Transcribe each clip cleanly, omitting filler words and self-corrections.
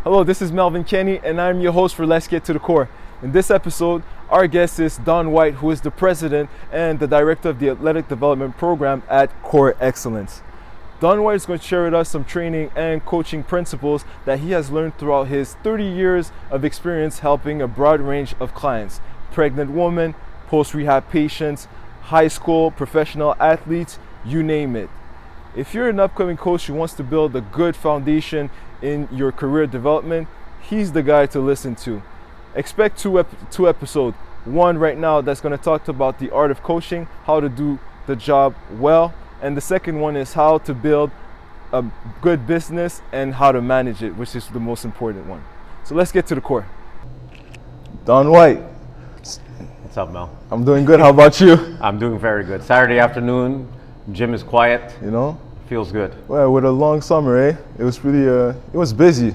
Hello, this is Melvin Kenny, and I'm your host for Let's Get to the Core. In this episode, our guest is Don White, who is the president and the director of the Athletic Development Program at CoreXcellence. Don White is going to share with us some training and coaching principles that he has learned throughout his 30 years of experience helping a broad range of clients: pregnant women, post-rehab patients, high school, professional athletes, you name it. If you're an upcoming coach who wants to build a good foundation in your career development, he's the guy to listen to. Expect two episodes. One right now that's going to talk about the art of coaching, how to do the job well, and the second one is how to build a good business and how to manage it, which is the most important one. So let's get to the core. Don White. What's up, Mel? I'm doing good. How about you? I'm doing very good. Saturday afternoon, gym is quiet. You know? Feels good. Well, with a long summer, it was really, it was busy.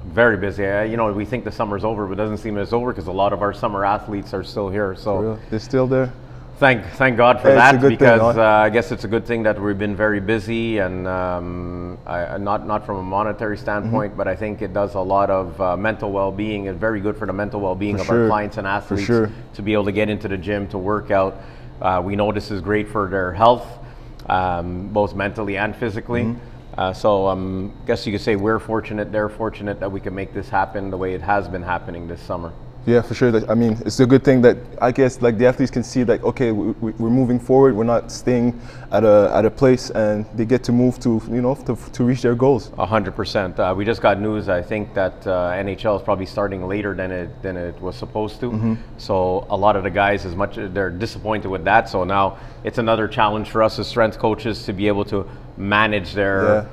Very busy. We think the summer's over, but it doesn't seem it's over because a lot of our summer athletes are still here. So they're still there. Thank God for that, because thing, I guess it's a good thing that we've been very busy, and not from a monetary standpoint, but I think it does a lot of mental well-being. It's very good for the mental well-being of our clients and athletes to be able to get into the gym, to work out. We know this is great for their health, both mentally and physically. So I guess you could say we're fortunate, they're fortunate that we can make this happen the way it has been happening this summer. Yeah, for sure. I mean, it's a good thing that I guess like the athletes can see like, okay, we're moving forward. We're not staying at a place, and they get to move to to reach their goals. 100%. We just got news. I think that NHL is probably starting later than it was supposed to. So a lot of the guys, as much they're disappointed with that. So now it's another challenge for us as strength coaches to be able to manage their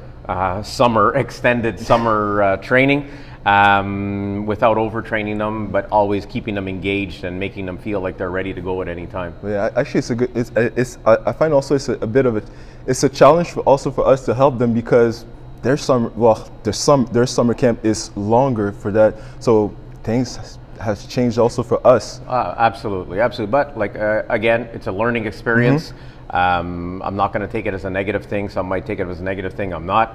extended summer training. Without overtraining them, but always keeping them engaged and making them feel like they're ready to go at any time. Yeah, actually, I find also it's it's a challenge also for us to help them, because their summer camp is longer for that. So things has changed also for us. Absolutely. But again, it's a learning experience. I'm not going to take it as a negative thing. Some might take it as a negative thing. I'm not.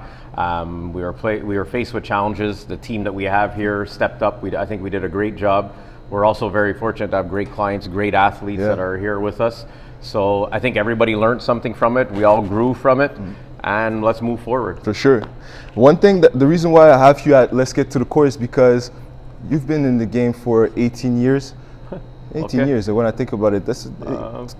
We were faced with challenges. The team that we have here stepped up. I think we did a great job. We're also very fortunate to have great clients, great athletes that are here with us. So I think everybody learned something from it. We all grew from it, and let's move forward. For sure. One thing the reason why I have you at Let's Get to the Core is because you've been in the game for 18 years. 18 years, and when I think about it, that's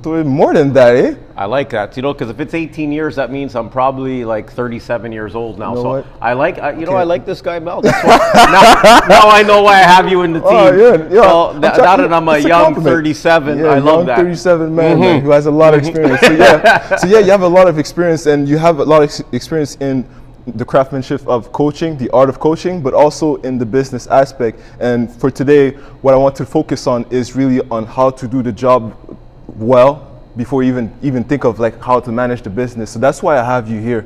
more than that, eh? I like that, because if it's 18 years, that means I'm probably like 37 years old now. So I like this guy, Mel. That's why now I know why I have you in the team. So now that I'm a young 37, I love that. 37 man who has a lot of experience. So you have a lot of experience, and you have a lot of experience in the craftsmanship of coaching, the art of coaching, but also in the business aspect. And for today, what I want to focus on is really on how to do the job well before you even think of like how to manage the business. So that's why I have you here.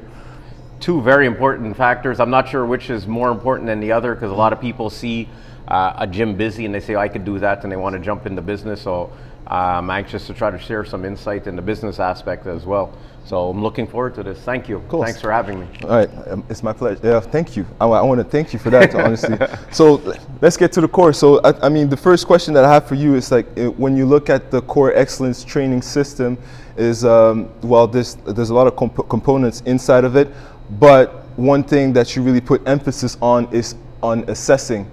Two very important factors. I'm not sure which is more important than the other, because a lot of people see a gym busy and they say, I could do that, and they want to jump into business. So I'm anxious to try to share some insight in the business aspect as well. So I'm looking forward to this. Thank you. Cool. Thanks for having me. All right, it's my pleasure. Yeah, thank you. I want to thank you for that, honestly. So let's get to the core. So I mean, the first question that I have for you is like, when you look at the CoreXcellence training system, is there's a lot of components inside of it, but one thing that you really put emphasis on is on assessing.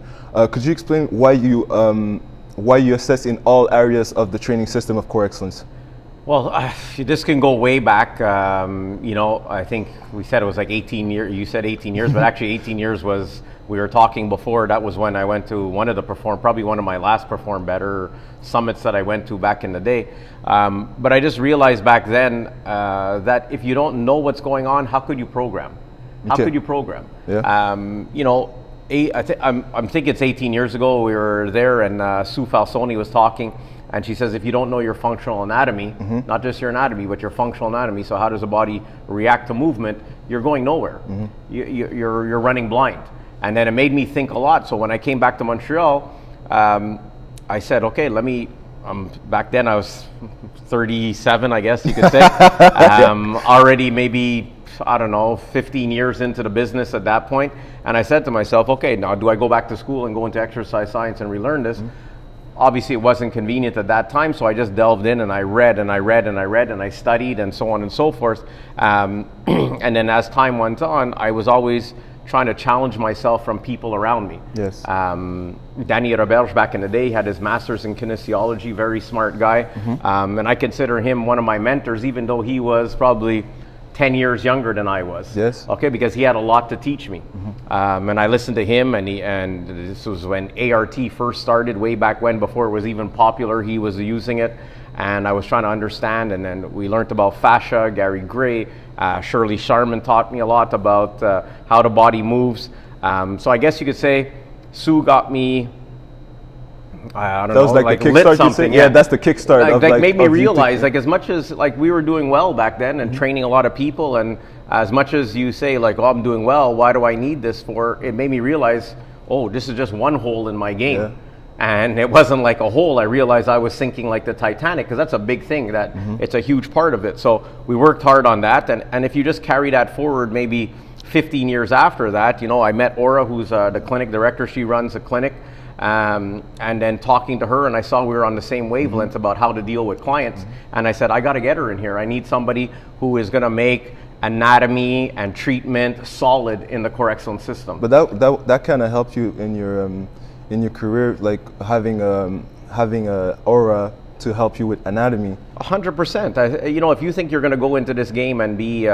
Could you explain why you assess in all areas of the training system of CoreXcellence? Well, this can go way back. I think we said it was like 18 years. You said 18 years, but actually 18 years was, we were talking before, that was when I went to probably one of my last Perform Better summits that I went to back in the day. But I just realized back then that if you don't know what's going on, how could you program? How could you program? Yeah. I'm thinking it's 18 years ago, we were there, and Sue Falsoni was talking, and she says, if you don't know your functional anatomy, not just your anatomy, but your functional anatomy, so how does the body react to movement, you're going nowhere. You're running blind. And then it made me think a lot. So when I came back to Montreal, I said, okay, back then I was 37, I guess you could say. Already maybe I don't know, 15 years into the business at that point. And I said to myself, okay, now do I go back to school and go into exercise science and relearn this? Obviously it wasn't convenient at that time, so I just delved in and I read and I read and I read and I studied and so on and so forth. And then as time went on, I was always trying to challenge myself from people around me. Yes. Danny Roberge back in the day had his master's in kinesiology, very smart guy. And I consider him one of my mentors, even though he was probably 10 years younger than I was. Yes. Okay, because he had a lot to teach me. And I listened to him, and this was when ART first started, way back when, before it was even popular, he was using it. And I was trying to understand, and then we learned about fascia, Gary Gray, Shirley Sharman taught me a lot about how the body moves. So I guess you could say Sue got me, I don't know, that was like the lit kickstart. something. Yeah, that's the kickstart. Like made me realize, like, as much as like we were doing well back then and training a lot of people, and as much as you say like, oh, I'm doing well, why do I need this for? It made me realize, oh, this is just one hole in my game. Yeah. And it wasn't like a hole. I realized I was sinking like the Titanic, because that's a big thing, that it's a huge part of it. So we worked hard on that. And if you just carry that forward, maybe 15 years after that, you know, I met Aura, who's the clinic director. She runs a clinic. And then talking to her, and I saw we were on the same wavelength about how to deal with clients. And I said, I got to get her in here. I need somebody who is going to make anatomy and treatment solid in the CoreXcellence system. But that kind of helped you in your career, like having a aura to help you with anatomy. 100%. You know, if you think you're going to go into this game and be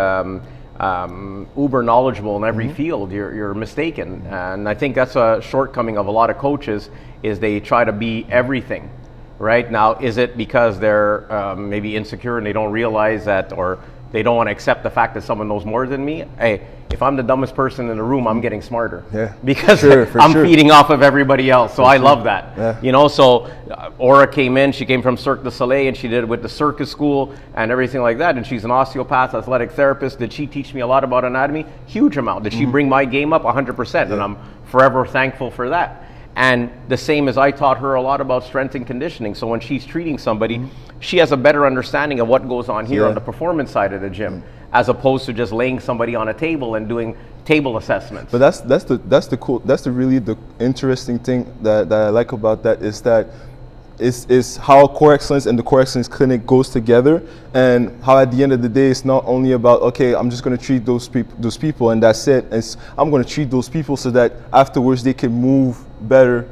uber knowledgeable in every field, you're mistaken. And I think that's a shortcoming of a lot of coaches, is they try to be everything. Right now, is it because they're maybe insecure and they don't realize that, or they don't want to accept the fact that someone knows more than me? Hey, if I'm the dumbest person in the room, I'm getting smarter. Yeah. Because I'm feeding off of everybody else. So I love that. Yeah. You know, so Aura came in, she came from Cirque du Soleil, and she did it with the circus school and everything like that. And she's an osteopath, athletic therapist. Did she teach me a lot about anatomy? Huge amount. Did she bring my game up? 100%. Yeah. And I'm forever thankful for that. And the same as I taught her a lot about strength and conditioning. So when she's treating somebody, she has a better understanding of what goes on here on the performance side of the gym, as opposed to just laying somebody on a table and doing table assessments. But that's the cool, that's the really the interesting thing that I like about that, is that is how CoreXcellence and the CoreXcellence clinic goes together, and how at the end of the day it's not only about, okay, I'm just going to treat those people and that's it. I'm going to treat those people so that afterwards they can move better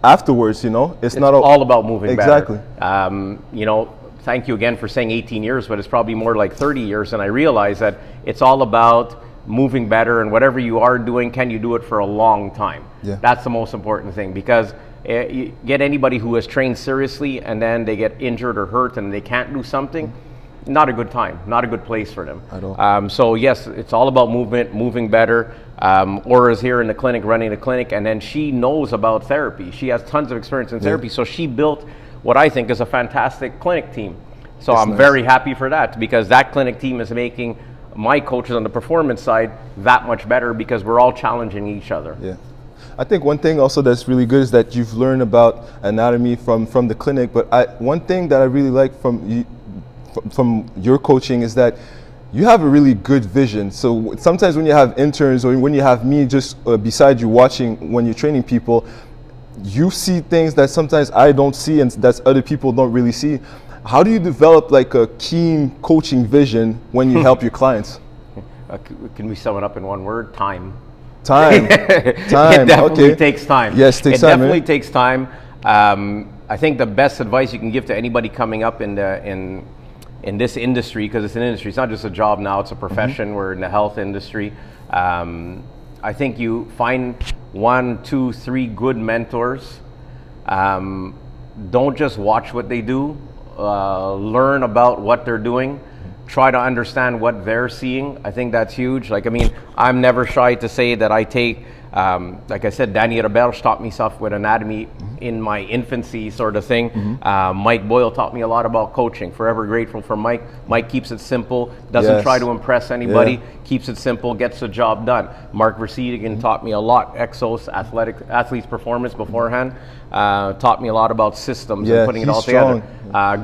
afterwards, you know. It's not all about moving exactly. Better. You know, thank you again for saying 18 years, but it's probably more like 30 years, and I realize that it's all about moving better, and whatever you are doing, can you do it for a long time? Yeah. That's the most important thing, because you get anybody who has trained seriously and then they get injured or hurt and they can't do something, not a good time, not a good place for them. At all. So yes, it's all about movement, moving better. Aura's here in the clinic, running the clinic, and then she knows about therapy. She has tons of experience in therapy, so she built what I think is a fantastic clinic team. So I'm very happy for that, because that clinic team is making my coaches on the performance side that much better, because we're all challenging each other. Yeah. I think one thing also that's really good is that you've learned about anatomy from the clinic, but one thing that I really like from your coaching is that you have a really good vision. So sometimes when you have interns, or when you have me just beside you watching when you're training people, you see things that sometimes I don't see and that other people don't really see. How do you develop like a keen coaching vision when you help your clients? Can we sum it up in one word? Time. Time. It definitely takes time. Yes, it takes time. It definitely takes time. I think the best advice you can give to anybody coming up in this industry, because it's an industry, it's not just a job now, it's a profession. We're in the health industry. I think you find 1, 2, 3 good mentors. Don't just watch what they do. Learn about what they're doing. Try to understand what they're seeing. I think that's huge. Like, I mean, I'm never shy to say that I take Like I said, Danny Roberge taught me stuff with anatomy in my infancy sort of thing. Mike Boyle taught me a lot about coaching. Forever grateful for Mike. Mike keeps it simple, doesn't try to impress anybody, keeps it simple, gets the job done. Mark Verstegen taught me a lot. Exos, athletes performance beforehand, taught me a lot about systems and putting it all together.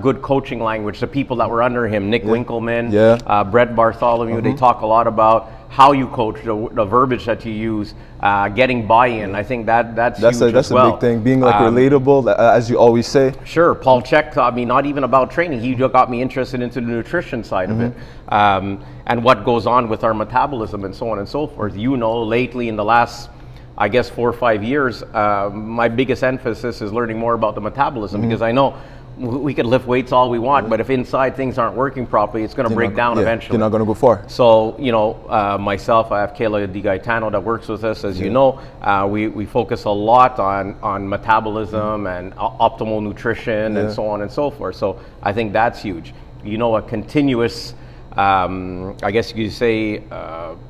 Good coaching language. The people that were under him, Nick Winkleman, Brett Bartholomew, they talk a lot about how you coach, the verbiage that you use, getting buy-in. I think that's huge that's as well. a big thing. Being like relatable, as you always say. Sure. Paul Check taught me not even about training. He got me interested into the nutrition side of it, and what goes on with our metabolism and so on and so forth. Lately in the last, I guess, 4 or 5 years, my biggest emphasis is learning more about the metabolism, because I know we can lift weights all we want, but if inside things aren't working properly, it's going to break down eventually. You're not going to go far. So, myself, I have Kayla Di Gaetano that works with us. As you know, we focus a lot on metabolism and optimal nutrition and so on and so forth. So I think that's huge. A continuous, I guess you could say,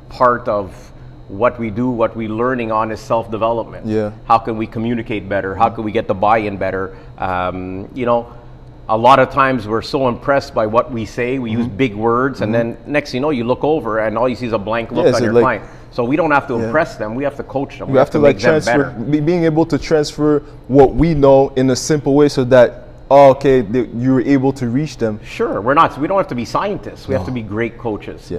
part of what we do, what we're learning on is self-development. How can we communicate better? How can we get the buy-in better? A lot of times we're so impressed by what we say. We use big words, and then next thing you know, you look over and all you see is a blank look on your client. So we don't have to impress them. We have to coach them. We have to make them better. Being able to transfer what we know in a simple way so that you're able to reach them. Sure, we don't have to be scientists. We have to be great coaches.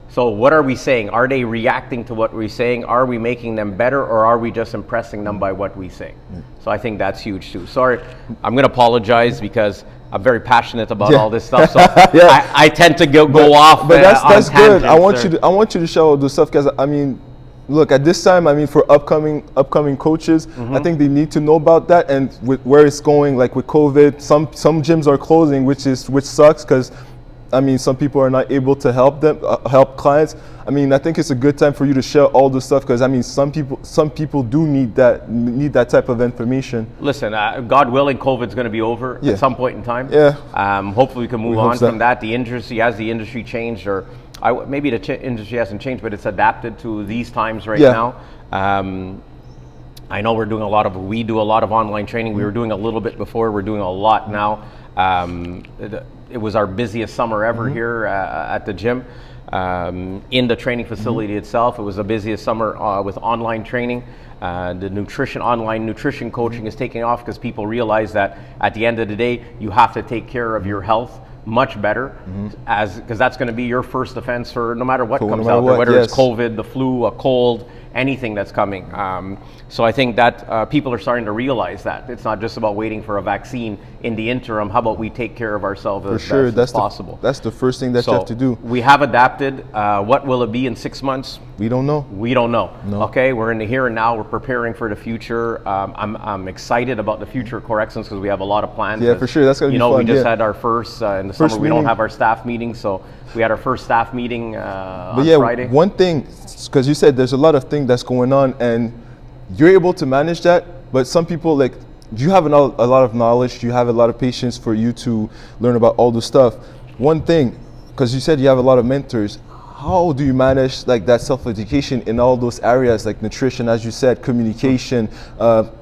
So what are we saying? Are they reacting to what we're saying? Are we making them better, or are we just impressing them by what we say? So I think that's huge too. Sorry, I'm going to apologize because I'm very passionate about all this stuff. So I tend to go off. But that's good. I want you to show the stuff, because look, at this time, for upcoming coaches, I think they need to know about that, and with where it's going, like with COVID, some gyms are closing, which sucks, because some people are not able to help clients. I think it's a good time for you to share all this stuff, because some people do need that type of information. Listen, God willing, COVID's going to be over at some point in time. Hopefully we can move on from that. The industry changed, or maybe the industry hasn't changed, but it's adapted to these times now. I know we do a lot of online training. We were doing a little bit before. We're doing a lot now. It was our busiest summer ever here at the gym. In the training facility itself, it was the busiest summer with online training. The online nutrition coaching is taking off, because people realize that at the end of the day, you have to take care of your health much better, because that's going to be your first defense for no matter what comes out there, whether it's COVID, the flu, a cold, anything that's coming. So I think that people are starting to realize that it's not just about waiting for a vaccine in the interim. How about we take care of ourselves as best as possible? That's the first thing that you have to do. We have adapted. What will it be in 6 months? We don't know. No. Okay, we're in the here and now. We're preparing for the future. I'm excited about the future of CoreXcellence, because we have a lot of plans. Yeah, for sure. That's going to be fun. We just had our first in the summer. We don't have our staff meeting, so we had our first staff meeting on Friday. One thing, because you said there's a lot of things that's going on, and you're able to manage that, but some people, like, you have a lot of knowledge, you have a lot of patience for you to learn about all the stuff. One thing, because you said you have a lot of mentors, how do you manage like that self-education in all those areas, like nutrition, as you said, communication,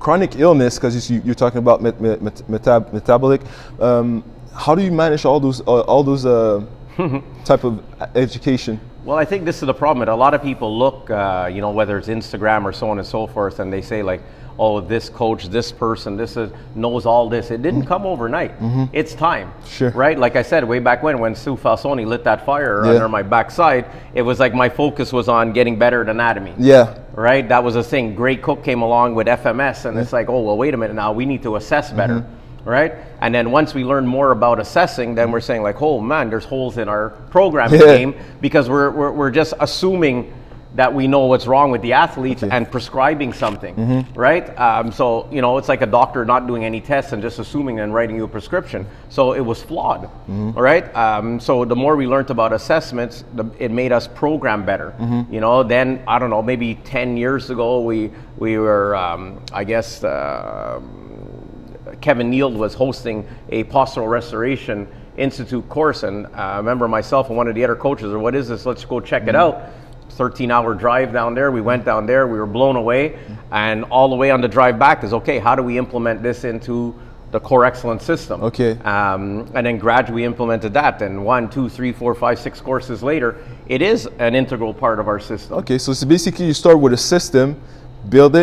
chronic illness, because you're talking about metabolic. How do you manage all those type of education? Well, I think this is the problem. A lot of people look, whether it's Instagram or so on and so forth, and they say like, oh, this coach, this person, knows all this. It didn't come overnight. It's time, right? Like I said, way back when Sue Falsoni lit that fire under my backside, it was like my focus was on getting better at anatomy. Right? That was a thing. Great Cook came along with FMS, and it's like, oh, well, wait a minute now. We need to assess better. Right? And then once we learn more about assessing, then we're saying like, oh man, there's holes in our programming game, because we're just assuming that we know what's wrong with the athletes and prescribing something, right? So, it's like a doctor not doing any tests and just assuming and writing you a prescription. So it was flawed, all right? So the more we learned about assessments, it made us program better. Then, I don't know, maybe 10 years ago, we were, Kevin Neal was hosting a postural restoration institute course, and I remember myself and one of the other coaches, what is this? Let's go check it out. 13-hour drive down there. We went down there, we were blown away, and all the way on the drive back is, okay, how do we implement this into the CoreXcellence system? Okay. And then gradually implemented that, and 1, 2, 3, 4, 5, 6 courses later, it is an integral part of our system. Okay, so basically you start with a system, build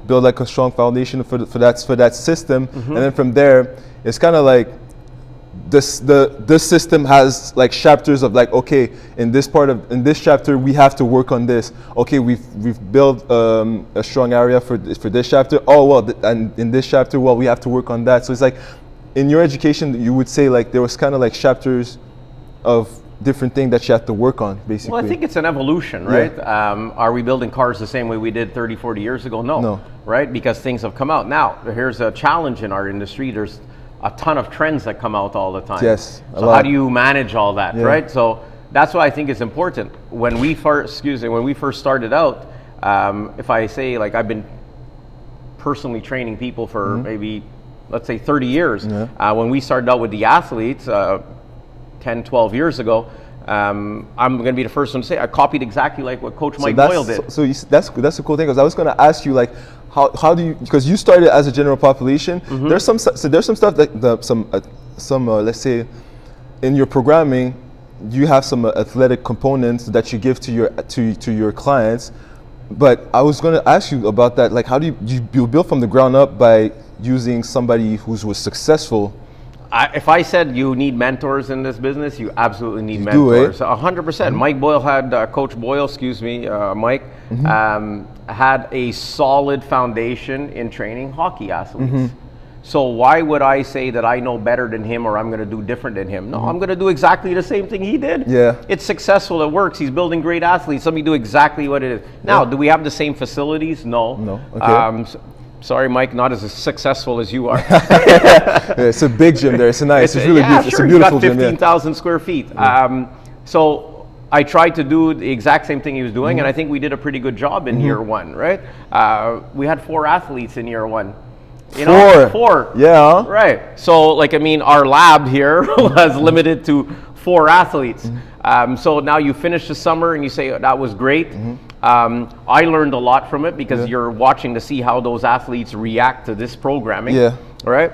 like a strong foundation for that system, and then from there, it's kind of like this system has like chapters of like, okay, in this chapter we have to work on this. Okay, we've built a strong area for this chapter. Oh well, and in this chapter, well, we have to work on that. So it's like in your education, you would say like there was kind of like chapters of different things that you have to work on, basically. Well, I think it's an evolution, right? Yeah. Are we building cars the same way we did 30, 40 years ago? No. Right? Because things have come out. Now, here's a challenge in our industry. There's a ton of trends that come out all the time. Yes. So how do you manage all that, right? So that's why I think it's important. When we first started out, if I say like I've been personally training people for maybe, let's say 30 years. When we started out with the athletes 10, 12 years ago, I'm going to be the first one to say I copied exactly like what Coach Mike Boyle did. So that's the cool thing, because I was going to ask you like, how do you, because you started as a general population, there's some stuff that let's say in your programming you have some athletic components that you give to your clients, but I was going to ask you about that, like how do you build from the ground up by using somebody who was successful? If I said you need mentors in this business, you absolutely need mentors. 100%. Mike Boyle had, Coach Boyle, Mike, had a solid foundation in training hockey athletes. So why would I say that I know better than him or I'm going to do different than him? No, I'm going to do exactly the same thing he did. Yeah. It's successful, it works, he's building great athletes. Let me do exactly what it is. Now, do we have the same facilities? No. No, okay. Sorry, Mike, not as successful as you are. It's a big gym there. It's nice. It's really beautiful. It's a beautiful gym. 15,000 square feet. So I tried to do the exact same thing he was doing, and I think we did a pretty good job in year one, right? We had 4 athletes in year one. You know, 4. Yeah. Right. So, like, I mean, our lab here was limited to 4 athletes. So now you finish the summer and you say, oh, that was great. I learned a lot from it because you're watching to see how those athletes react to this programming. Yeah. Right?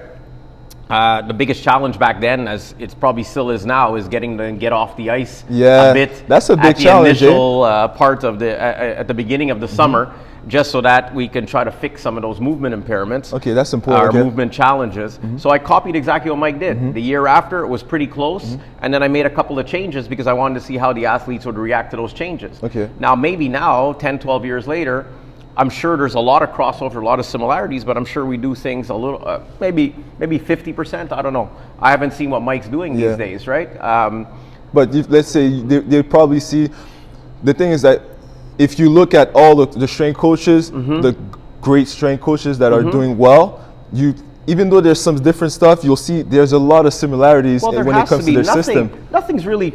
The biggest challenge back then, as it probably still is now, is getting them to get off the ice a bit. That's a big challenge. At the initial part of at the beginning of the summer, just so that we can try to fix some of those movement impairments. Okay, that's important. Our movement challenges. So I copied exactly what Mike did. The year after, it was pretty close, and then I made a couple of changes because I wanted to see how the athletes would react to those changes. Okay. Now, maybe now, 10, 12 years later, I'm sure there's a lot of crossover, a lot of similarities, but I'm sure we do things a little, maybe 50%, I don't know. I haven't seen what Mike's doing these days, right? But let's say they'll probably see, the thing is that if you look at all the strength coaches, the great strength coaches that are doing well, even though there's some different stuff, you'll see there's a lot of similarities when it comes to their system. Nothing's really,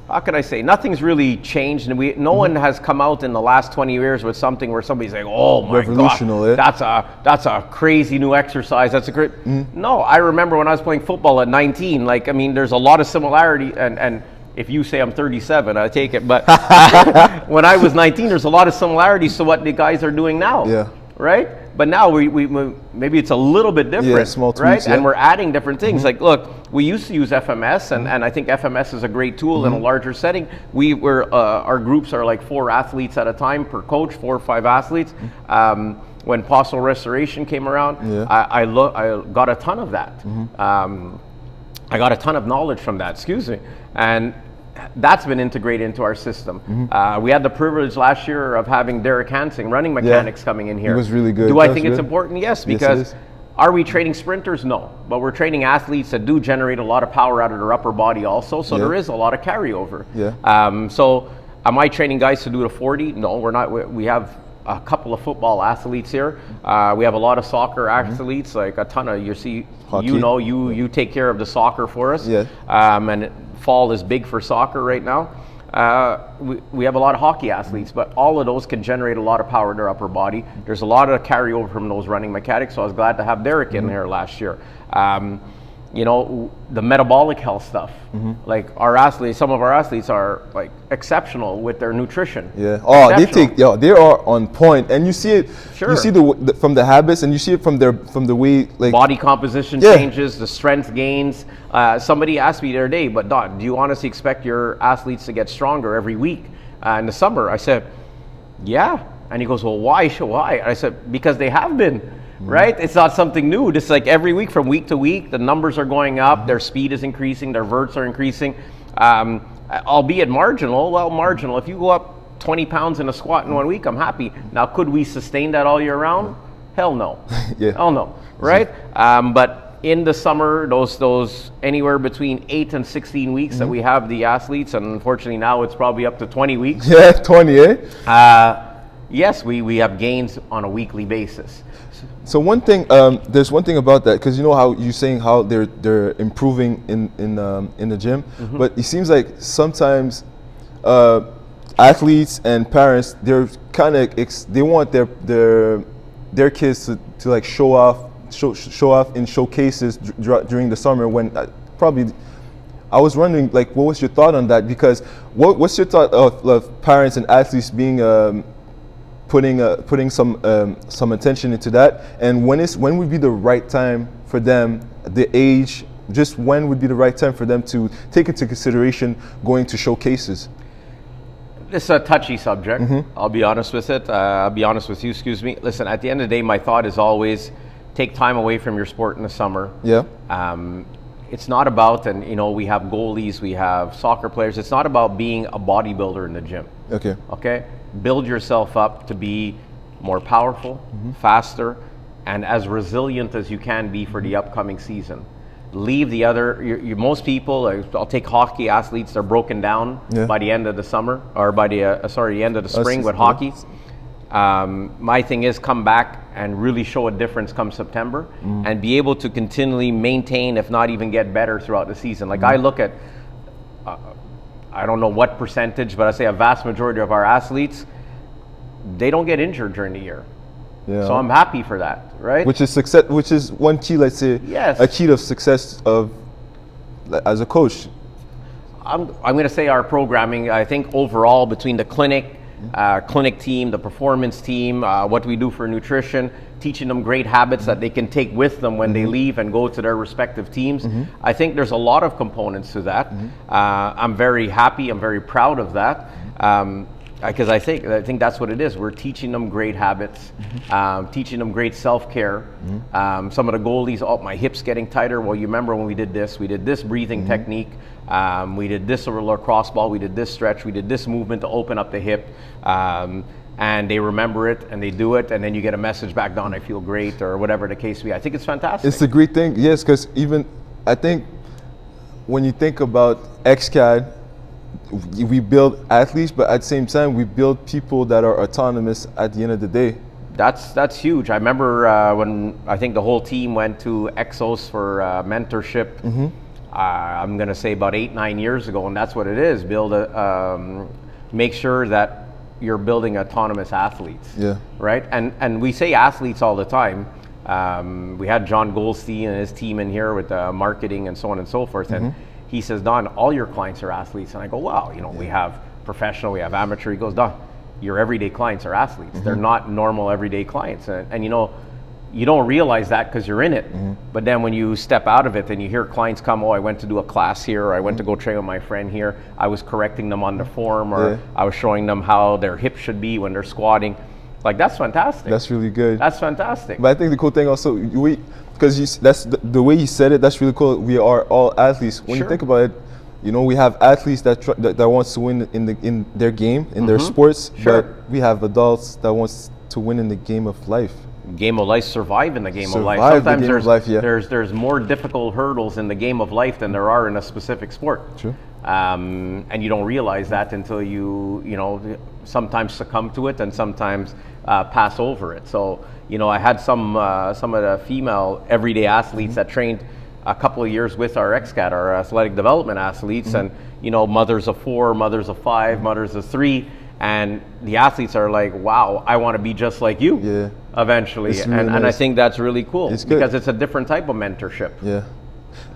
how can I say, nothing's really changed, and no one has come out in the last 20 years with something where somebody's like, oh my God, that's a crazy new exercise, that's a great, no, I remember when I was playing football at 19, like, I mean, there's a lot of similarity, and if you say I'm 37, I take it, but when I was 19, there's a lot of similarities to what the guys are doing now, right? But now we maybe it's a little bit different, small tweaks, right? And we're adding different things. Like, look, we used to use FMS, and I think FMS is a great tool in a larger setting. Our groups are like 4 athletes at a time per coach, 4 or 5 athletes. When postural restoration came around, I got a ton of that. I got a ton of knowledge from that, and that's been integrated into our system. We had the privilege last year of having Derek Hansing, running mechanics, coming in here. He was really good. Do I think it's important? Yes, because are we training sprinters? No. But we're training athletes that do generate a lot of power out of their upper body also, so there is a lot of carryover. So am I training guys to do the 40? No, we're not. We have a couple of football athletes here. We have a lot of soccer athletes, like a ton of, hockey. You take care of the soccer for us. And fall is big for soccer right now. We have a lot of hockey athletes, but all of those can generate a lot of power in their upper body. There's a lot of carryover from those running mechanics, so I was glad to have Derek in here last year. the metabolic health stuff. Like our athletes, some of our athletes are like exceptional with their nutrition. Yeah. Oh, they are on point, and you see it. Sure. You see from the habits, and you see it from the way like body composition changes, the strength gains. Somebody asked me the other day, but Don, do you honestly expect your athletes to get stronger every week in the summer? I said, yeah. And he goes, well, why? Why? I said, because they have been. Right? It's not something new. Just like every week, from week to week, the numbers are going up, their speed is increasing, their verts are increasing, albeit marginal. Well, marginal. If you go up 20 pounds in a squat in 1 week, I'm happy. Now, could we sustain that all year round? Hell no. Hell no. Right? But in the summer, those anywhere between 8 and 16 weeks that we have the athletes, and unfortunately now it's probably up to 20 weeks. Yeah, 20, eh? Yes, we have gains on a weekly basis. So one thing, there's one thing about that, because you know how you're saying how they're improving in the gym, but it seems like sometimes athletes and parents, they're kind of they want their kids to like show off in showcases during the summer. When probably I was wondering, like, what was your thought on that? Because what's your thought of parents and athletes being putting some attention into that, and when would be the right time for them, the age, just when would be the right time for them to take into consideration going to showcases? It's a touchy subject. I'll be honest with it. I'll be honest with you, excuse me. Listen, at the end of the day, my thought is always take time away from your sport in the summer. Yeah. It's not about, and we have goalies, we have soccer players. It's not about being a bodybuilder in the gym. Okay? Build yourself up to be more powerful, faster, and as resilient as you can be for the upcoming season. Leave the other, most people, I'll take hockey athletes, they're broken down by the end of the summer, or by the end of the spring with hockey. My thing is come back and really show a difference come September and be able to continually maintain, if not even get better throughout the season. Like I look at, I don't know what percentage, but I say a vast majority of our athletes, they don't get injured during the year. Yeah. So I'm happy for that, right? Which is success. Which is one key, let's say, a key of success as a coach. I'm going to say our programming. I think overall between the clinic team, the performance team, what we do for nutrition, teaching them great habits that they can take with them when they leave and go to their respective teams. I think there's a lot of components to that. I'm very happy. I'm very proud of that. Because I think that's what it is. We're teaching them great habits, teaching them great self-care. Some of the goalies, my hip's getting tighter. Well, you remember when we did this breathing technique. We did this lacrosse ball. We did this stretch. We did this movement to open up the hip. And they remember it and they do it, and then you get a message back, Don, I feel great, or whatever the case be. I think it's fantastic. It's a great thing, yes, because even I think when you think about XCAD, we build athletes, but at the same time, we build people that are autonomous at the end of the day. That's huge. I remember when I think the whole team went to Exos for mentorship. I'm going to say about 8-9 years ago, and that's what it is. Make sure that you're building autonomous athletes. Right? And we say athletes all the time. We had John Goldstein and his team in here with marketing and so on and so forth. And he says, Don, all your clients are athletes. And I go, wow, we have professional, we have amateur. He goes, Don, your everyday clients are athletes. They're not normal everyday clients. And you don't realize that because you're in it. But then when you step out of it and you hear clients come, I went to do a class here, or I went to go train with my friend here. I was correcting them on the form, or I was showing them how their hip should be when they're squatting. Like, that's fantastic. That's really good. That's fantastic. But I think the cool thing also, because that's the way you said it, that's really cool. We are all athletes. When you think about it, we have athletes that wants to win in their game, in their sports, but we have adults that wants to win in the game of life. Game of life, survive in the game of life. Sometimes there's more difficult hurdles in the game of life than there are in a specific sport. True. And you don't realize that until you sometimes succumb to it and sometimes pass over it. So I had some of the female everyday athletes that trained a couple of years with our XCAT, our athletic development athletes, and mothers of 4, mothers of 5, mothers of 3. And the athletes are like, wow, I want to be just like you eventually. Really and I think that's really cool because it's a different type of mentorship.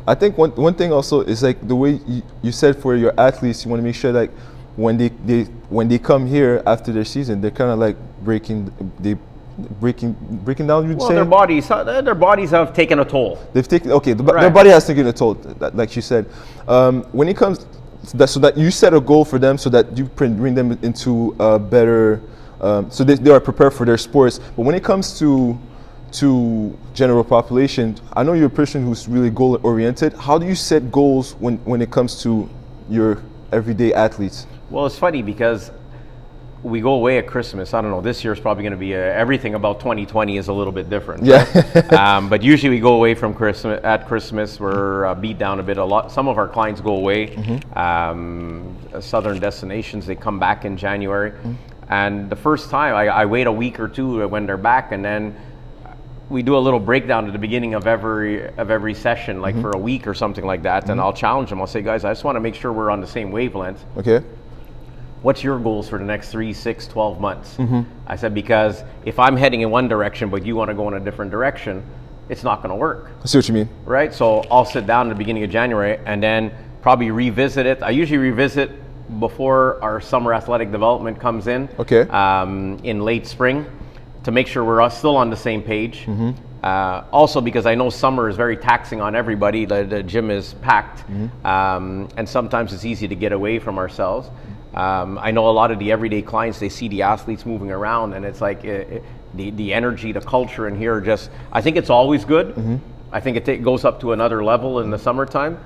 I think one thing also is like the way you said for your athletes, you want to make sure like when they come here after their season, they're kind of like breaking down. You'd say their bodies have taken a toll. They've taken their body has taken a toll, like you said. When it comes so that you set a goal for them, so that you bring them into a better, so they are prepared for their sports. But when it comes to general population, I know you're a person who's really goal oriented. How do you set goals when it comes to your everyday athletes? Well, it's funny because we go away at Christmas. I don't know, this year's probably going to be everything about 2020 is a little bit different. Yeah. Right? But usually we go away from Christmas. We're beat down a bit. Some of our clients go away. Southern destinations, they come back in January. And the first time I wait a week or two when they're back, and then we do a little breakdown at the beginning of every session, like for a week or something like that. And I'll challenge them. I'll say, guys, I just want to make sure we're on the same wavelength. Okay. What's your goals for the next 3, 6, 12 months? I said, because if I'm heading in one direction, but you want to go in a different direction, it's not going to work. I see what you mean. Right? So I'll sit down at the beginning of January and then probably revisit it. I usually revisit before our summer athletic development comes in. Okay. In late spring, to make sure we're still on the same page. Also because I know summer is very taxing on everybody. The gym is packed. And sometimes it's easy to get away from ourselves. I know a lot of the everyday clients, they see the athletes moving around, and it's like the energy, the culture in here, I think it's always good. I think it goes up to another level in the summertime.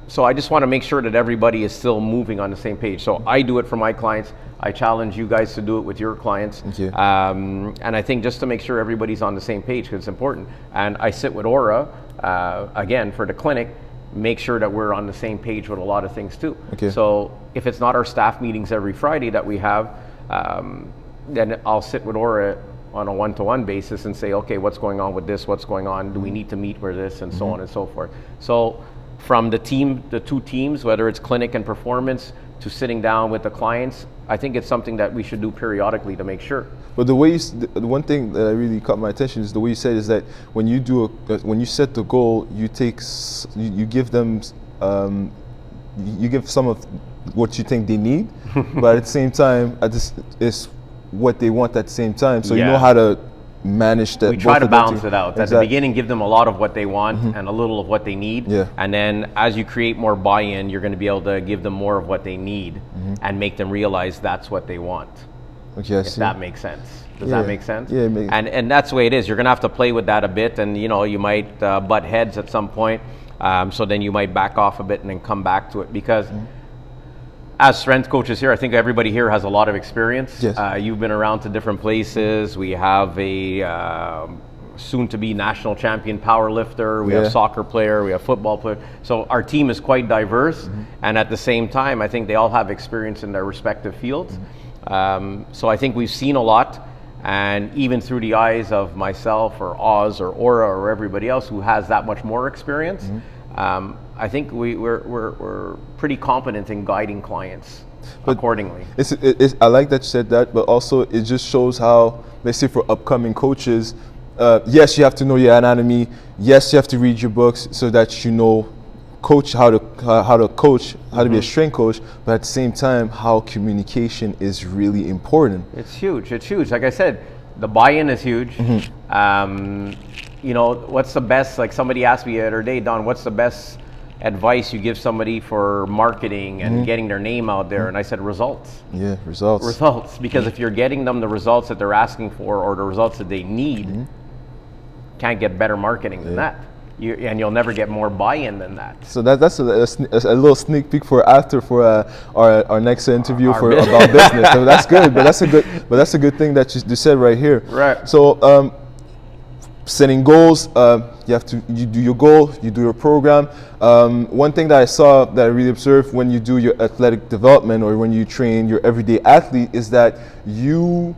So I just want to make sure that everybody is still moving on the same page. So I do it for my clients. I challenge you guys to do it with your clients. Thank you. And I think just to make sure everybody's on the same page, because it's important. And I sit with Aura, again, for the clinic, make sure that we're on the same page with a lot of things too. Okay. So if it's not our staff meetings every Friday that we have, then I'll sit with Aura on a one-to-one basis and say, okay, what's going on with this? What's going on? Do we need to meet for this? And so on and so forth. So from the two teams, whether it's clinic and performance, to sitting down with the clients, I think it's something that we should do periodically to make sure. But the one thing that really caught my attention is the way you said is that when you set the goal, you give them, you give some of what you think they need, but at the same time, it's what they want at the same time. So you know how to manage that. We try to balance it out. At the beginning, give them a lot of what they want and a little of what they need. Yeah. And then as you create more buy-in, you're going to be able to give them more of what they need and make them realize that's what they want. Okay, I if see. that makes sense. Does that make sense? Yeah, it makes sense. And that's the way it is. You're going to have to play with that a bit, and you might butt heads at some point. So then you might back off a bit and then come back to it, because as strength coaches here, I think everybody here has a lot of experience. Yes. You've been around to different places. We have a soon-to-be national champion power lifter. We have soccer player. We have football player. So our team is quite diverse, and at the same time, I think they all have experience in their respective fields. So I think we've seen a lot, and even through the eyes of myself or Oz or Aura or everybody else who has that much more experience, I think we're pretty competent in guiding clients accordingly. I like that you said that, but also it just shows how, let's say for upcoming coaches, yes, you have to know your anatomy. Yes, you have to read your books so that you know how to be a strength coach, but at the same time, how communication is really important. It's huge. Like I said, the buy-in is huge. What's the best, like somebody asked me the other day, Don, what's the best advice you give somebody for marketing and getting their name out there? And I said, results. Yeah, results. Because if you're getting them the results that they're asking for, or the results that they need, can't get better marketing than that. And you'll never get more buy-in than that. So that's a little sneak peek for our next interview about business. So that's good, but that's a good thing that you said right here. Right. So setting goals, you do your goal, you do your program. One thing that I saw that I really observed when you do your athletic development or when you train your everyday athlete is that you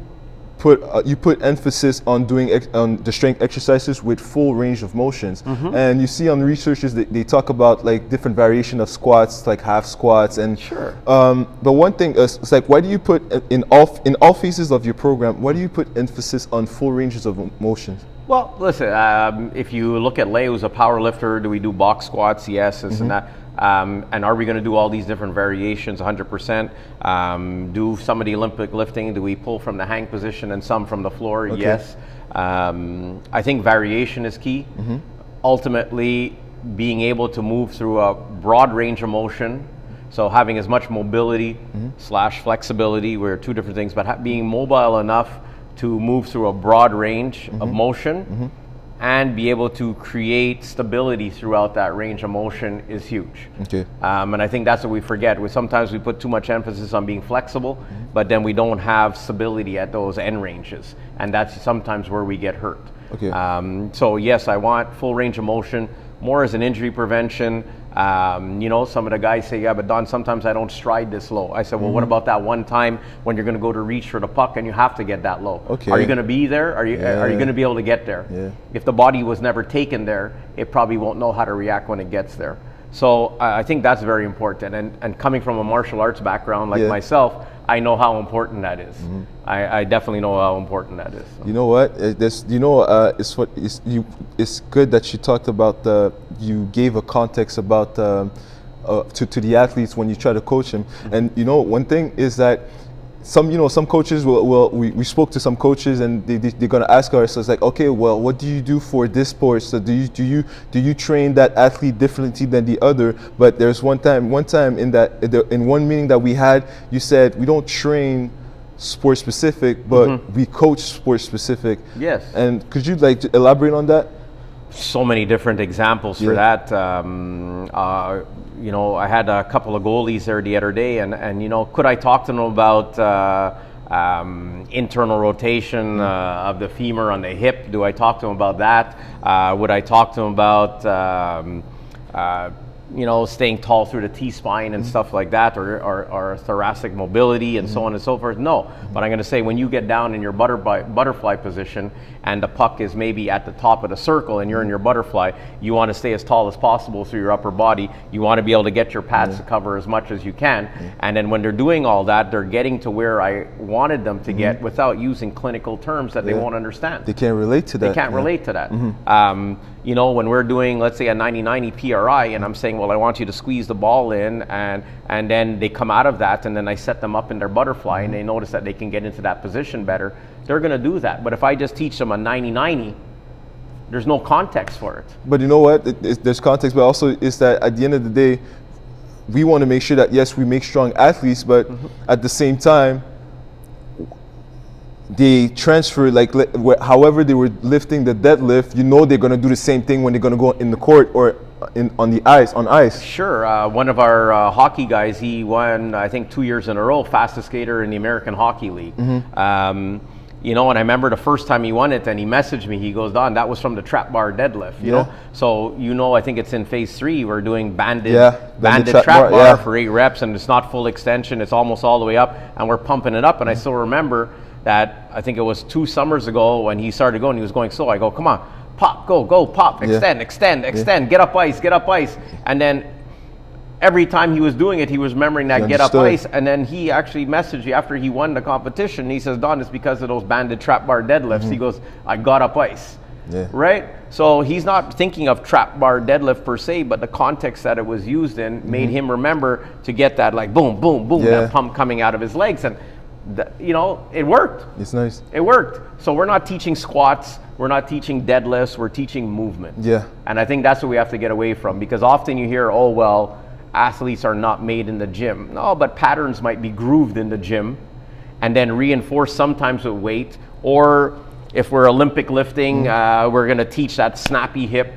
put emphasis on doing on the strength exercises with full range of motions. And you see on researches they talk about like different variation of squats, like half squats, and but one thing is, it's like, why do you put in all phases of your program, why do you put emphasis on full ranges of motions? Well, listen, if you look at Lay, who's a power lifter, do we do box squats? Yes, this and that. And are we going to do all these different variations 100%? Do some of the Olympic lifting, do we pull from the hang position and some from the floor? Okay. Yes. I think variation is key. Ultimately, being able to move through a broad range of motion, so having as much mobility / flexibility, were two different things, but being mobile enough to move through a broad range of motion and be able to create stability throughout that range of motion is huge. Okay. And I think that's what we forget. Sometimes we put too much emphasis on being flexible, but then we don't have stability at those end ranges. And that's sometimes where we get hurt. Okay. So yes, I want full range of motion, more as an injury prevention. Some of the guys say, yeah, but Don, sometimes I don't stride this low. I said, well, what about that one time when you're going to go to reach for the puck and you have to get that low? Okay. Are you going to be there? Are you going to be able to get there? Yeah. If the body was never taken there, it probably won't know how to react when it gets there. So I think that's very important. And coming from a martial arts background like myself, I know how important that is. I definitely know how important that is. So. You know what? It's good that you talked about you gave a context about to the athletes when you try to coach them. And one thing is that some coaches we spoke to some coaches and they're going to ask us, like, okay, well, what do you do for this sport? So do you train that athlete differently than the other? But there's one time in one meeting that we had, you said we don't train sport specific, but we coach sport specific. Yes. And could you elaborate on that? So many different examples for that. I had a couple of goalies there the other day, and could I talk to them about internal rotation of the femur on the hip? Do I talk to them about that? Would I talk to them about staying tall through the T-spine and stuff like that, or thoracic mobility and so on and so forth? No, but I'm going to say when you get down in your butterfly position and the puck is maybe at the top of the circle and you're in your butterfly, you want to stay as tall as possible through your upper body. You want to be able to get your pads to cover as much as you can. And then when they're doing all that, they're getting to where I wanted them to get without using clinical terms that they won't understand. They can't relate to that. They can't relate to that. When we're doing, let's say, a 90-90 PRI, and I'm saying, well, I want you to squeeze the ball in, and then they come out of that, and then I set them up in their butterfly, and they notice that they can get into that position better, they're going to do that. But if I just teach them a 90-90, there's no context for it. But you know what? There's context, but also is that at the end of the day, we want to make sure that, yes, we make strong athletes, but at the same time, they transfer, however they were lifting the deadlift, they're going to do the same thing when they're going to go in the court or on ice. Sure. One of our hockey guys, he won, I think, 2 years in a row, fastest skater in the American Hockey League. And I remember the first time he won it, and he messaged me, he goes, Don, that was from the trap bar deadlift, you know? So, I think it's in phase 3, we're doing banded trap bar for 8 reps, and it's not full extension, it's almost all the way up, and we're pumping it up. And I still remember that, I think it was 2 summers ago when he started going, he was going slow. I go, come on, pop, go, pop, extend, get up ice. And then every time he was doing it, he was remembering that get up ice. And then he actually messaged me after he won the competition. He says, Don, it's because of those banded trap bar deadlifts. He goes, I got up ice. Right? So he's not thinking of trap bar deadlift per se, but the context that it was used in made him remember to get that boom, boom, boom, that pump coming out of his legs. And it worked. It's nice. It worked. So we're not teaching squats, we're not teaching deadlifts, we're teaching movement. And I think that's what we have to get away from, because often you hear, oh, well, athletes are not made in the gym. No, but patterns might be grooved in the gym and then reinforced sometimes with weight. Or if we're Olympic lifting, we're going to teach that snappy hip.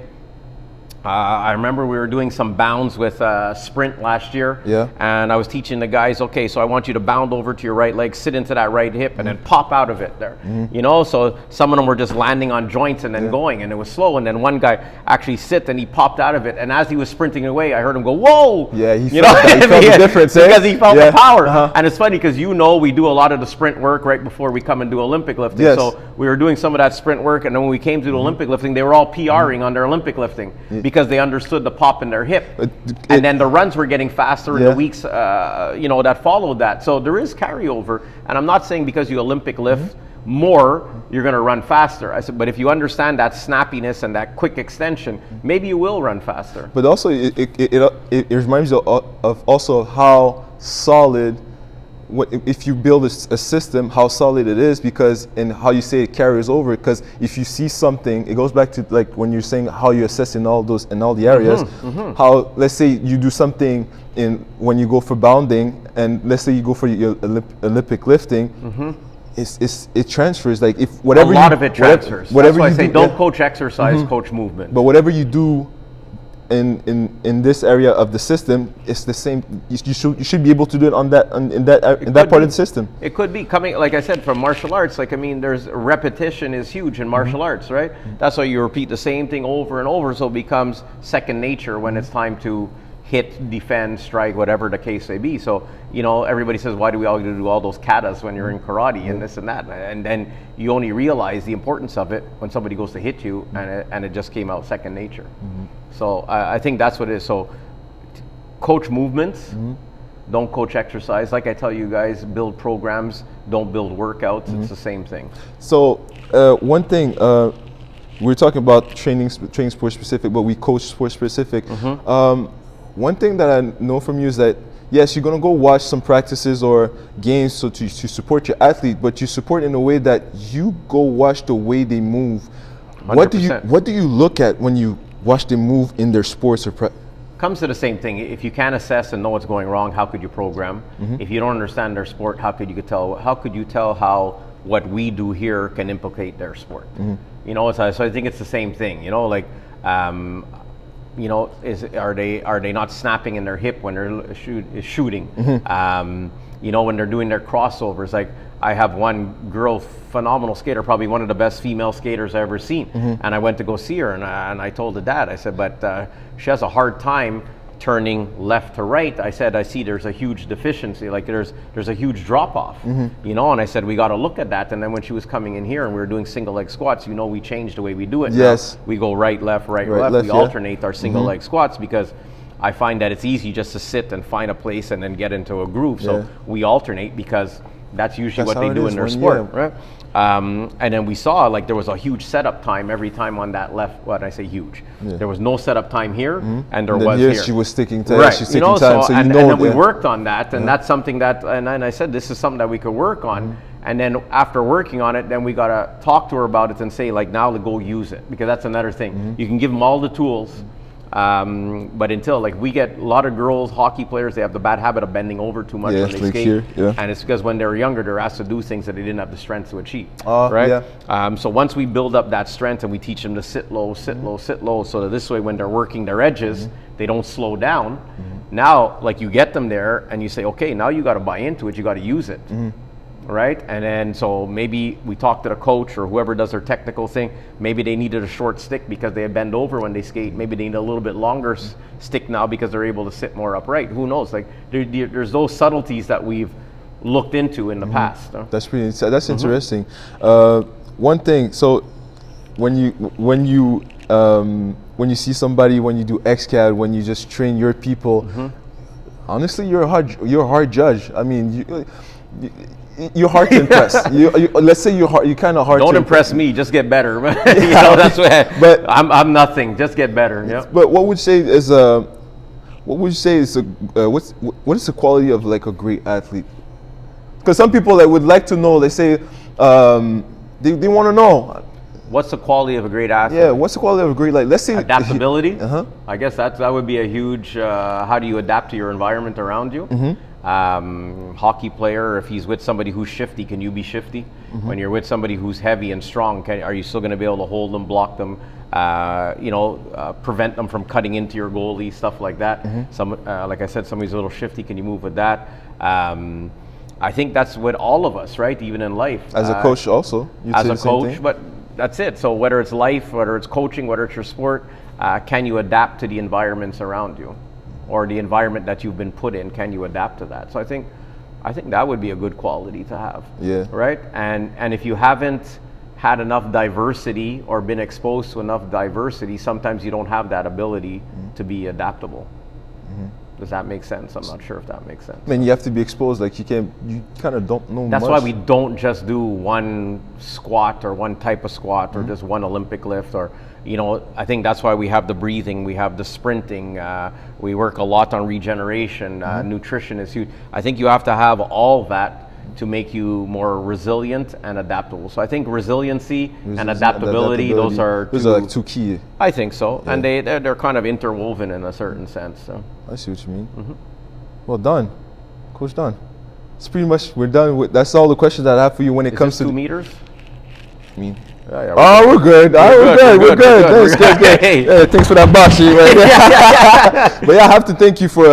I remember we were doing some bounds with sprint last year, and I was teaching the guys, okay, so I want you to bound over to your right leg, sit into that right hip, and then pop out of it there. So some of them were just landing on joints and then going, and it was slow. And then one guy actually sit and he popped out of it, and as he was sprinting away, I heard him go, whoa! Yeah, he felt the difference, because he felt the power. And it's funny because we do a lot of the sprint work right before we come and do Olympic lifting. So we were doing some of that sprint work, and then when we came to the Olympic lifting, they were all PRing on their Olympic lifting. Because they understood the pop in their hip. And then the runs were getting faster in the weeks that followed that. So there is carryover. And I'm not saying because you Olympic lift more, you're going to run faster. I said, but if you understand that snappiness and that quick extension, maybe you will run faster. But also, it reminds me of also how solid, if you build a system, how solid it is, because, and how you say it carries over. Because if you see something, it goes back to like when you're saying how you assess in all the areas. How, let's say you do something when you go for bounding, and let's say you go for your Olympic lifting. It transfers, like if whatever a lot of it transfers. Whatever That's why you I say don't coach exercise, coach movement. But whatever you do in this area of the system, it's the same. You should be able to do it in that part of the system. It could be coming, like I said, from martial arts. Like, I mean, there's repetition is huge in martial arts, right? That's why you repeat the same thing over and over, so it becomes second nature when it's time to hit, defend, strike, whatever the case may be. So, you know, everybody says, why do we all do all those katas when you're in karate and this and that? And then you only realize the importance of it when somebody goes to hit you, and it just came out second nature. So I think that's what it is. So coach movements, don't coach exercise. Like I tell you guys, build programs, don't build workouts. It's the same thing. So one thing, we're talking about training sport specific, but we coach sport specific. One thing that I know from you is that, yes, you're going to go watch some practices or games to support your athlete, but you support in a way that you go watch the way they move. 100%. What do you look at when you watch them move in their sports or comes to the same thing. If you can't assess and know what's going wrong, how could you program? If you don't understand their sport, how could you tell how what we do here can implicate their sport? You know, so I think it's the same thing. You know, like you know, are they not snapping in their hip when they're shooting? You know, when they're doing their crossovers. Like, I have one girl, phenomenal skater, probably one of the best female skaters I've ever seen. And I went to go see her, and I told the dad, I said, but she has a hard time turning left to right. I said, I see there's a huge deficiency, like there's a huge drop off, you know, and I said, we got to look at that. And then when she was coming in here and we were doing single leg squats, you know, we changed the way we do it. Yes. Now we go right, left, we alternate our single leg squats, because I find that it's easy just to sit and find a place and then get into a groove. So we alternate, because that's usually what they do in their sport, right? And then we saw, like, there was a huge setup time every time on that left. What I say huge? There was no setup time here, and there was here. She was sticking to right. She's taking time. So and then we worked on that, and that's something that. And then I said, this is something that we could work on. And then after working on it, then we gotta talk to her about it and say, like, now to go use it, because that's another thing. You can give them all the tools. But until, like, we get a lot of girls, hockey players, they have the bad habit of bending over too much when they skate. And it's because when they were younger, they're asked to do things that they didn't have the strength to achieve, right? So once we build up that strength and we teach them to sit low, sit low, sit low, so that this way when they're working their edges, they don't slow down. Now, like, you get them there and you say, okay, now you got to buy into it, you got to use it. Right? And then, so maybe we talk to the coach or whoever does their technical thing. Maybe they needed a short stick because they bend over when they skate. Maybe they need a little bit longer stick now because they're able to sit more upright. Who knows? Like, there's those subtleties that we've looked into in the past. That's interesting. One thing. So when you see somebody, when you do XCAD, when you just train your people, honestly, you're a hard judge. I mean, you're hard to impress. Let's say you're kind of hard. Don't impress me. Just get better. You know, that's what. But I'm nothing. Just get better. Yeah. But what would you say is what is the quality of, like, a great athlete? Because some people that would like to know. They say they want to know. What's the quality of a great athlete? Yeah. What's the quality of a great, like, let's say adaptability. I guess that would be a huge. How do you adapt to your environment around you? Hockey player, if he's with somebody who's shifty, can you be shifty? When you're with somebody who's heavy and strong, are you still going to be able to hold them, block them, prevent them from cutting into your goalie, stuff like that? Like I said, somebody's a little shifty, can you move with that? I think that's with all of us, right? Even in life. As a coach also. As a coach, but that's it. So whether it's life, whether it's coaching, whether it's your sport, can you adapt to the environments around you? Or the environment that you've been put in, can you adapt to that? So I think that would be a good quality to have. Yeah. Right? And if you haven't had enough diversity or been exposed to enough diversity, sometimes you don't have that ability to be adaptable. Does that make sense? I'm not sure if that makes sense. I mean, you have to be exposed. Like you kind of don't know. That's much. why we don't just do one squat or one type of squat or just one Olympic lift, or I think that's why we have the breathing, we have the sprinting, we work a lot on regeneration, nutrition is huge. I think you have to have all that to make you more resilient and adaptable. So I think resiliency and adaptability, those are like two key. I think so, and they're kind of interwoven in a certain sense. So I see what you mean. Well done, Coach Don. It's pretty much, we're done with, that's all the questions that I have for you when it comes to 2 meters. I mean, we're good. We're good. Good. Hey, thanks for that bashi. But yeah, I have to thank you for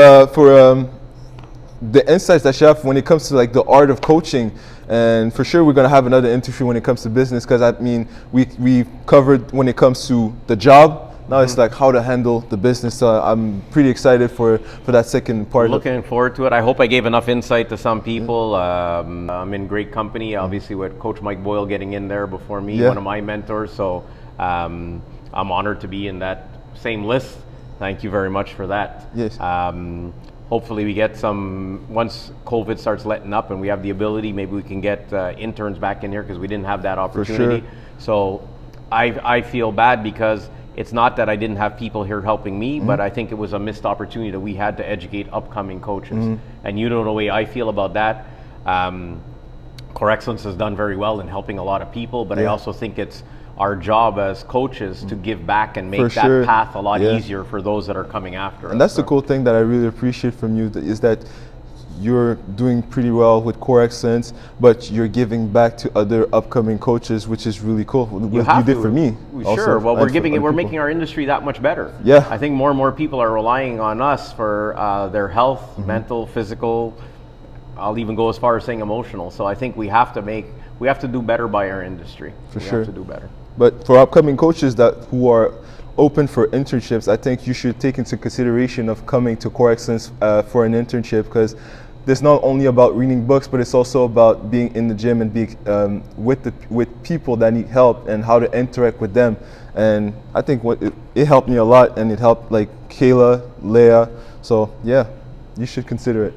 the insights that you have when it comes to like the art of coaching, and for sure we're gonna have another interview when it comes to business, because I mean we covered when it comes to the job. Now it's like how to handle the business. So I'm pretty excited for that second part. Looking forward to it. I hope I gave enough insight to some people. I'm in great company, obviously, with Coach Mike Boyle getting in there before me, one of my mentors. So I'm honored to be in that same list. Thank you very much for that. Yes. Hopefully we get once COVID starts letting up and we have the ability, maybe we can get interns back in here, because we didn't have that opportunity. For sure. So I feel bad, because it's not that I didn't have people here helping me, but I think it was a missed opportunity that we had to educate upcoming coaches. And the way I feel about that. CoreXcellence has done very well in helping a lot of people, but I also think it's our job as coaches to give back and make that path a lot easier for those that are coming after us. And that's the cool thing that I really appreciate from you, is that you're doing pretty well with CoreXcellence, but you're giving back to other upcoming coaches, which is really cool. You did for me. Sure. Well, we're making our industry that much better. Yeah. I think more and more people are relying on us for their health, mental, physical. I'll even go as far as saying emotional. So I think we have to do better by our industry. We have to do better. But for upcoming coaches who are open for internships, I think you should take into consideration of coming to CoreXcellence for an internship, because it's not only about reading books, but it's also about being in the gym and being with people that need help and how to interact with them. And I think it helped me a lot, and it helped like Kayla, Leah. So yeah, you should consider it.